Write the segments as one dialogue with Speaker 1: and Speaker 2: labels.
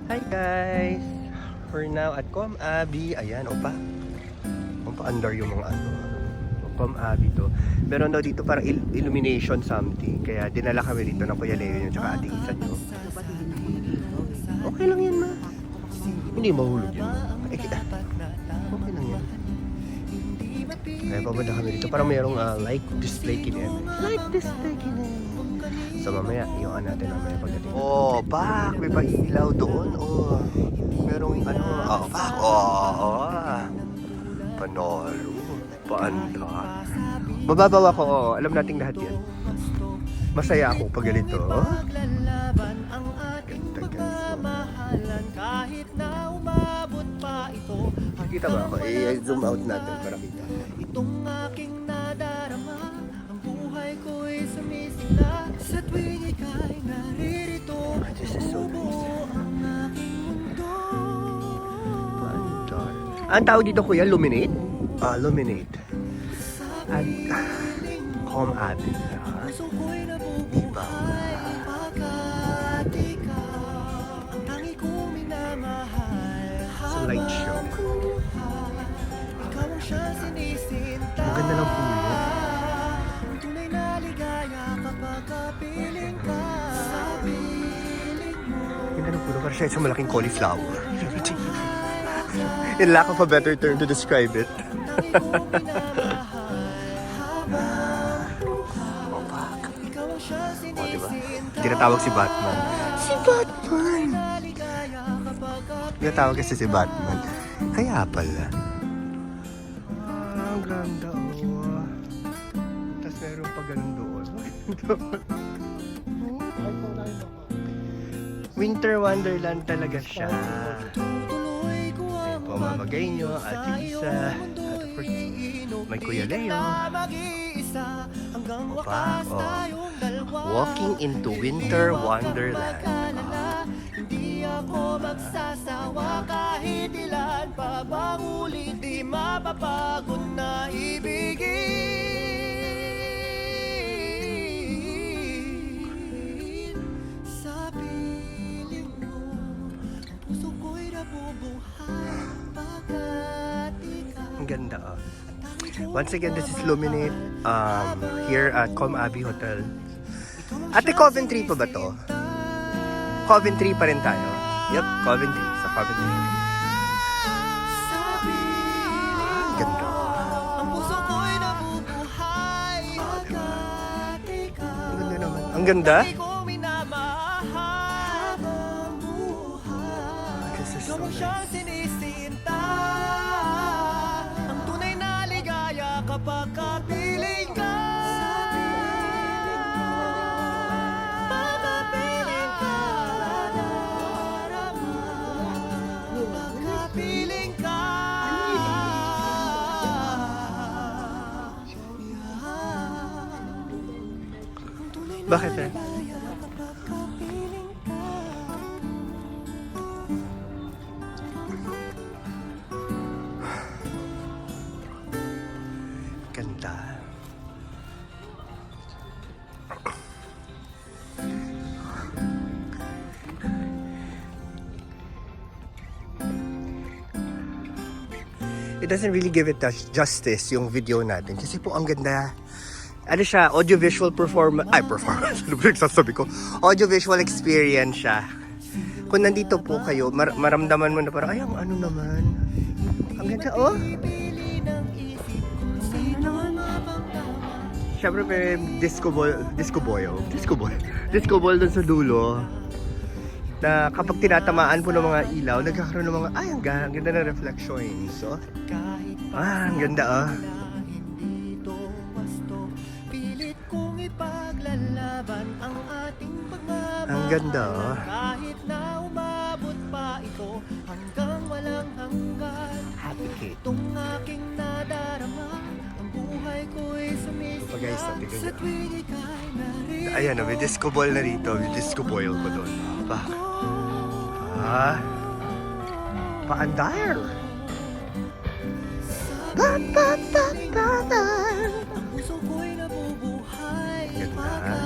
Speaker 1: Hi guys! We're now at Com Abi. Ayan, opa. Under yung mga ano. Com Abi to. Meron daw dito para illumination something. Kaya dinala kami dito ng Kuya Leo yun tsaka Ate Isa nyo. Okay lang yan, ma. Hindi mahulog yun. Okay lang yan. Kaya papunta kami dito para mayroong light display kinin. Light display kinin. So mamaya, iyon natin mamaya pagdating. Oh, pak! May pa-ilaw doon. Oh, merong ano. Oh, pak! Oh, panalo. Paanda. Mababaw ako. Oh. Alam nating lahat yan. Masaya ako pag ganito. Kita ba ako? I-zoom out natin para kita. Itong aking nadarama, ang buhay ko'y sumisigla sa tuwing ika'y naririto. This is so nice. Ang tawag dito kuya, luminate? Luminate. At Com Abi. Diba? It's a light show. Ang ganda ng pulo. Ang ganda ng pulo. Parang siya isang malaking cauliflower. In lack of a better term to describe it. Oh, fuck. Oh, diba? Tinatawag si Batman. Si Batman! Tinatawag kasi si Batman. Kaya pala. Ang ganda, oh. Tapos meron pa ganun doon. Winter Wonderland talaga siya. Pamamagay nyo, Ate Isa, at of course, may Kuya Leo. Opa, walking into Winter Wonderland. Hindi ako magsasawa kahit ilan pa bang ulit di mapapagod na ibigin. Sa piling mo, ang puso ko'y nabubuhay pagkat ikaw. Ang ganda, oh. Once again, this is Luminate here at Com Abi Hotel. Ate, Coventry pa ba to? Coventry pa rin tayo. Yep, Coventry. Sa Coventry. Ganda. Ang ganda naman. Ang ganda? This is so nice. Ang tunay na ligaya kapag kapiling ka. Bakit eh? Ganda. It doesn't really give it justice yung video natin kasi po ang ganda. Ano siya, audiovisual performance, ano ba nagsasabi ko? Audiovisual experience siya. Kung nandito po kayo, maramdaman mo na parang, ay, ang ano naman. Ang ganda, oh. Siyempre may disco ball dun sa dulo. Na kapag tinatamaan po ng mga ilaw, nagkakaroon ng mga, ay, ang ganda ng reflections. So, ang ganda, oh. Ang ganda, oh. Kahit na umabot pa ito hanggang walang hanggan. Happy Kate. Itong aking nadarama, ang buhay ko'y sumisigla sa tuwing ika'y narito. Ayan, may disco ball na rito. May disco boil ko doon. Paandar. Ang puso ko'y nabubuhay. Ganda.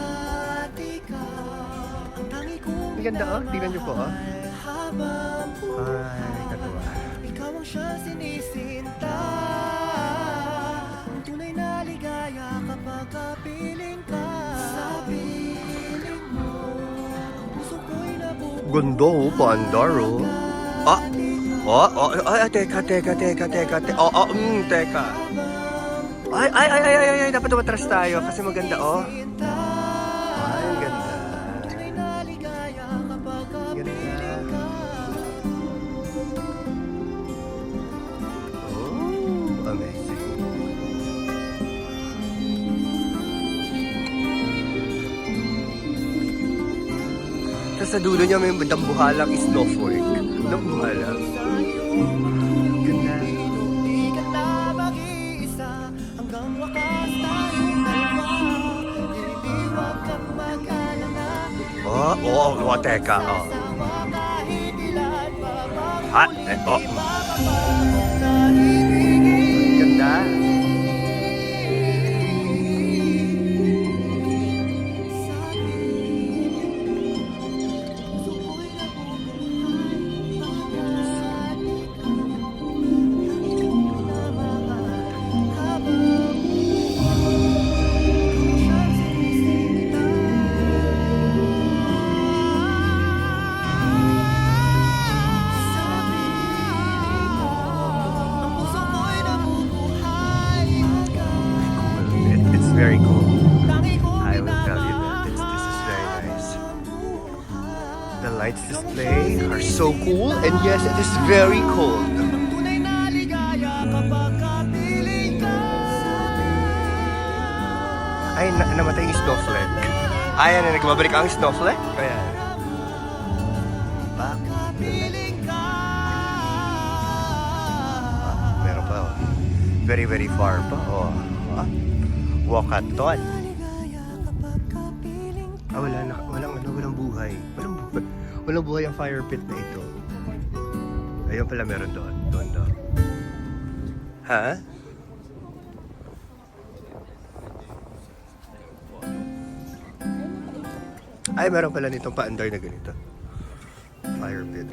Speaker 1: Ang ganda, oh. Tingnan niyo po, oh. Ay, katuwa.
Speaker 2: Ikaw ang siya sinisinta. Ang tunay na ligaya kapag kapiling ka. Sa piling mo, ang puso ko'y nabubuhay.
Speaker 1: Gundo, paandar, oh. Teka. Teka. Ay, dapat tumatras tayo kasi maganda, oh. Ay, ang ganda.
Speaker 2: Tunay na ligaya kapag kapiling ka.
Speaker 1: Oh, amazing. Tapos sa dulo niya may dambuhalang snowflake. Dambuhalang. Ganda.
Speaker 2: Di ka na mag-iisa hanggang wakas tayong dalawa. Iliwag kang mag-alala.
Speaker 1: Teka, oh.
Speaker 2: Sama kahit ilan pa
Speaker 1: Ah,
Speaker 2: magulit,
Speaker 1: oh.
Speaker 2: di mapapagod na ibigin.
Speaker 1: Ganda.
Speaker 2: Puso ko'y nabubuhay pagkat ikaw na mahal habang siyang sinisinta. Sabi mo, ang puso ko'y nabubuhay pagkat
Speaker 1: It's very cool.
Speaker 2: tangi ko
Speaker 1: I will tell you that this is very nice. The lights display are so cool, and yes, it is very cold.
Speaker 2: ang tunay na ligaya kapag kapiling ka.
Speaker 1: Ay, namatay yung snowflake. Ayan, nagbabalik ang snowflake. Ayan. Back.
Speaker 2: Kapiling ka.
Speaker 1: Meron pa, oh. Very, very far pa, oh. Wakaton.
Speaker 2: Ligaya kapag kapiling ka.
Speaker 1: Walang buhay. Walang buhay ang fire pit na ito. Ayun pala meron doon. Doon daw. Ha? Ay, meron pala nitong paandar na ganito. Fire pit.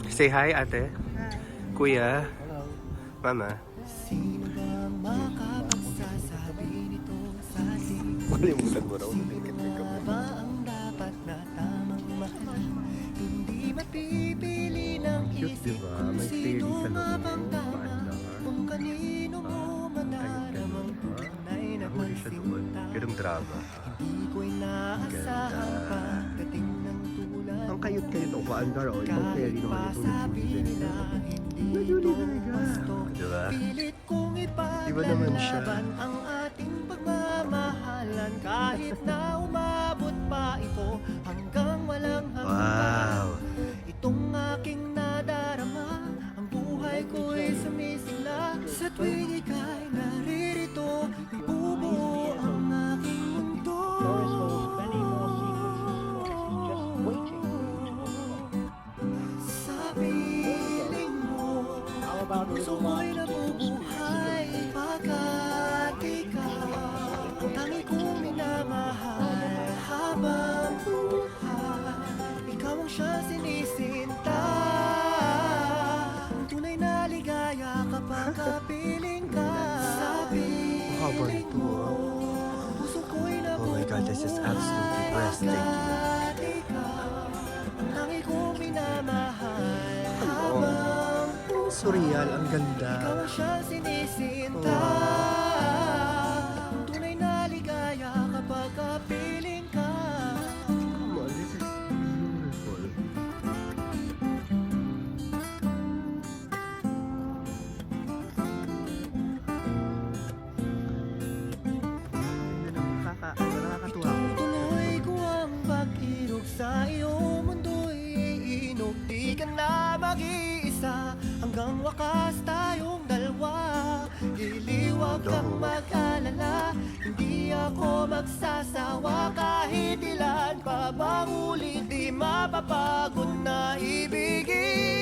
Speaker 1: Say hi, ate. Kuya. Mama.
Speaker 2: Sino ba makapagsasabi nito sa atin?
Speaker 1: Kalimutan mo raw.
Speaker 2: Ba ang dapat na tamang mahal? Hindi mapipili ng
Speaker 1: Cute,
Speaker 2: isip
Speaker 1: diba?
Speaker 2: kung
Speaker 1: May
Speaker 2: sino
Speaker 1: fairy sa
Speaker 2: nga
Speaker 1: loob.
Speaker 2: bang tama.
Speaker 1: Paandar.
Speaker 2: Kung kanino mo madaramang tunay na
Speaker 1: Nahuli siya doon.
Speaker 2: pagsinta.
Speaker 1: Ganong drama.
Speaker 2: Hindi ko inaasahan
Speaker 1: Ganda.
Speaker 2: pagdating ng tulad.
Speaker 1: Ang kayot-kayot ang paandar, oh. Ibang fairy naman ito.
Speaker 2: Sabi nila hindi
Speaker 1: Naguli
Speaker 2: ito
Speaker 1: talaga.
Speaker 2: gusto.
Speaker 1: Diba?
Speaker 2: Pilit kong
Speaker 1: Iba naman siya.
Speaker 2: ipaglalaban ang ating pagmamahalan kahit na umabot pa ito hanggang walang hanggan.
Speaker 1: Wow.
Speaker 2: Itong aking nadarama, ang buhay ko'y sumisigla. Sa tuwing ika'y naririto, ibubuo ang aking mundo. Sa piling mo, ang puso ko'y nabubuhay pagkat ikaw ang tangi kong minamahal habang buhay. Ikaw ang siya sinisinta. Ang tunay na ligaya kapag kapiling ka. Sa piling
Speaker 1: Haba nito,
Speaker 2: mo,
Speaker 1: ah.
Speaker 2: ang puso ko'y
Speaker 1: Oh my God, this is absolutely breathtaking.
Speaker 2: pagkat ikaw ang tangi kong minamahal
Speaker 1: Oh.
Speaker 2: habang
Speaker 1: Surreal, ang
Speaker 2: ikaw
Speaker 1: ganda.
Speaker 2: ang siyang sinisinta. Ang tunay na ligaya kapag kapiling ka.
Speaker 1: Come on, this is beautiful. Nakakatuwa.
Speaker 2: Tuloy ko ang pag-irog sa iyong mundo'y iinog. Di ka na mag-iisa hanggang wakas tayong dalawa. Iliwag kang mag-alala, hindi ako magsasawa kahit ilan pa bang ulit. Di mapapagod na ibigin.